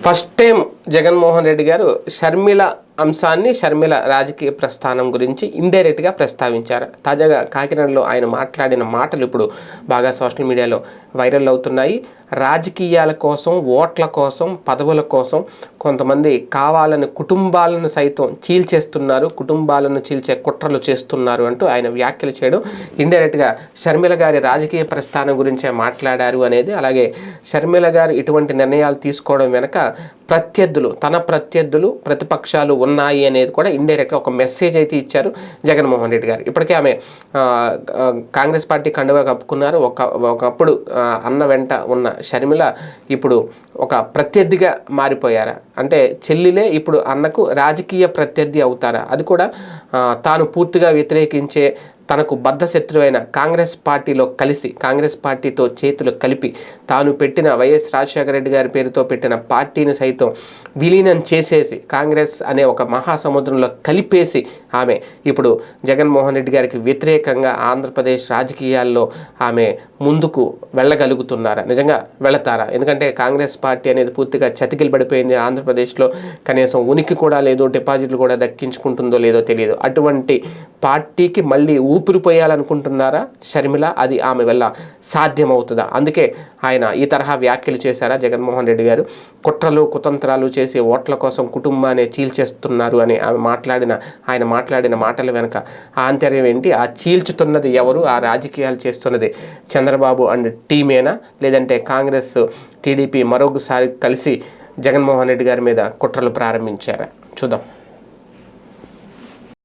First time Jaganmohan Reddy గారు షర్మిల అంశాన్ని, షర్మిల రాజకీయ ప్రస్థానం గురించి ఇండైరెక్ట్గా ప్రస్తావించారు. తాజాగా కాకినాడలో ఆయన మాట్లాడిన మాటలు ఇప్పుడు బాగా సోషల్ మీడియాలో వైరల్ అవుతున్నాయి. రాజకీయాల కోసం, ఓట్ల కోసం, పదవుల కోసం కొంతమంది కావాలని కుటుంబాలను సైతం చీల్చేస్తున్నారు, కుటుంబాలను చీల్చే కుట్రలు చేస్తున్నారు అంటూ ఆయన వ్యాఖ్యలు చేయడం, ఇండైరెక్ట్గా షర్మిల గారి రాజకీయ ప్రస్థానం గురించే మాట్లాడారు అనేది. అలాగే షర్మిల గారు ఇటువంటి నిర్ణయాలు తీసుకోవడం వెనక తన ప్రత్యర్థులు ప్రతిపక్షాలు ఉన్నాయి అనేది కూడా ఇండైరెక్ట్గా ఒక మెసేజ్ అయితే ఇచ్చారు జగన్మోహన్ రెడ్డి గారు. ఇప్పటికే ఆమె కాంగ్రెస్ పార్టీ కండువా కప్పుకున్నారు. ఒకప్పుడు అన్న వెంట ఉన్న షర్మిల ఇప్పుడు ఒక ప్రత్యర్థిగా మారిపోయారా అంటే చెల్లిలే ఇప్పుడు అన్నకు రాజకీయ ప్రత్యర్థి అవుతారా? అది కూడా తాను పూర్తిగా వ్యతిరేకించే, తనకు బద్ధశత్రువైన కాంగ్రెస్ పార్టీలో కలిసి, కాంగ్రెస్ పార్టీతో చేతులు కలిపి తాను పెట్టిన వైఎస్ రాజశేఖర రెడ్డి గారి పేరుతో పెట్టిన పార్టీని సైతం విలీనం చేసేసి కాంగ్రెస్ అనే ఒక మహాసముద్రంలో కలిపేసి ఆమె ఇప్పుడు జగన్మోహన్ రెడ్డి గారికి వ్యతిరేకంగా ఆంధ్రప్రదేశ్ రాజకీయాల్లో ఆమె ముందుకు వెళ్ళగలుగుతున్నారా? నిజంగా వెళతారా? ఎందుకంటే కాంగ్రెస్ పార్టీ అనేది పూర్తిగా చతికిలు పడిపోయింది. ఆంధ్రప్రదేశ్లో కనీసం ఉనికి కూడా లేదు, డిపాజిట్లు కూడా దక్కించుకుంటుందో లేదో తెలియదు. అటువంటి పార్టీకి మళ్ళీ ఊపిరిపోయాలనుకుంటున్నారా షర్మిల? అది ఆమె వల్ల సాధ్యమవుతుందా? అందుకే ఆయన ఈ తరహా వ్యాఖ్యలు చేశారా జగన్మోహన్ రెడ్డి గారు? కుట్రలు కుతంత్రాలు చేసి ఓట్ల కోసం కుటుంబాన్ని చీల్చేస్తున్నారు అని ఆయన మాట్లాడిన మాటల వెనక ఆంతర్యం ఏంటి? ఆ చీల్చుతున్నది ఎవరు? ఆ రాజకీయాలు చేస్తున్నది చంద్రబాబు అండ్ టీమేనా, లేదంటే కాంగ్రెస్ టీడీపీ మరొకసారి కలిసి జగన్మోహన్ రెడ్డి గారి మీద కుట్రలు ప్రారంభించారా? చూద్దాం.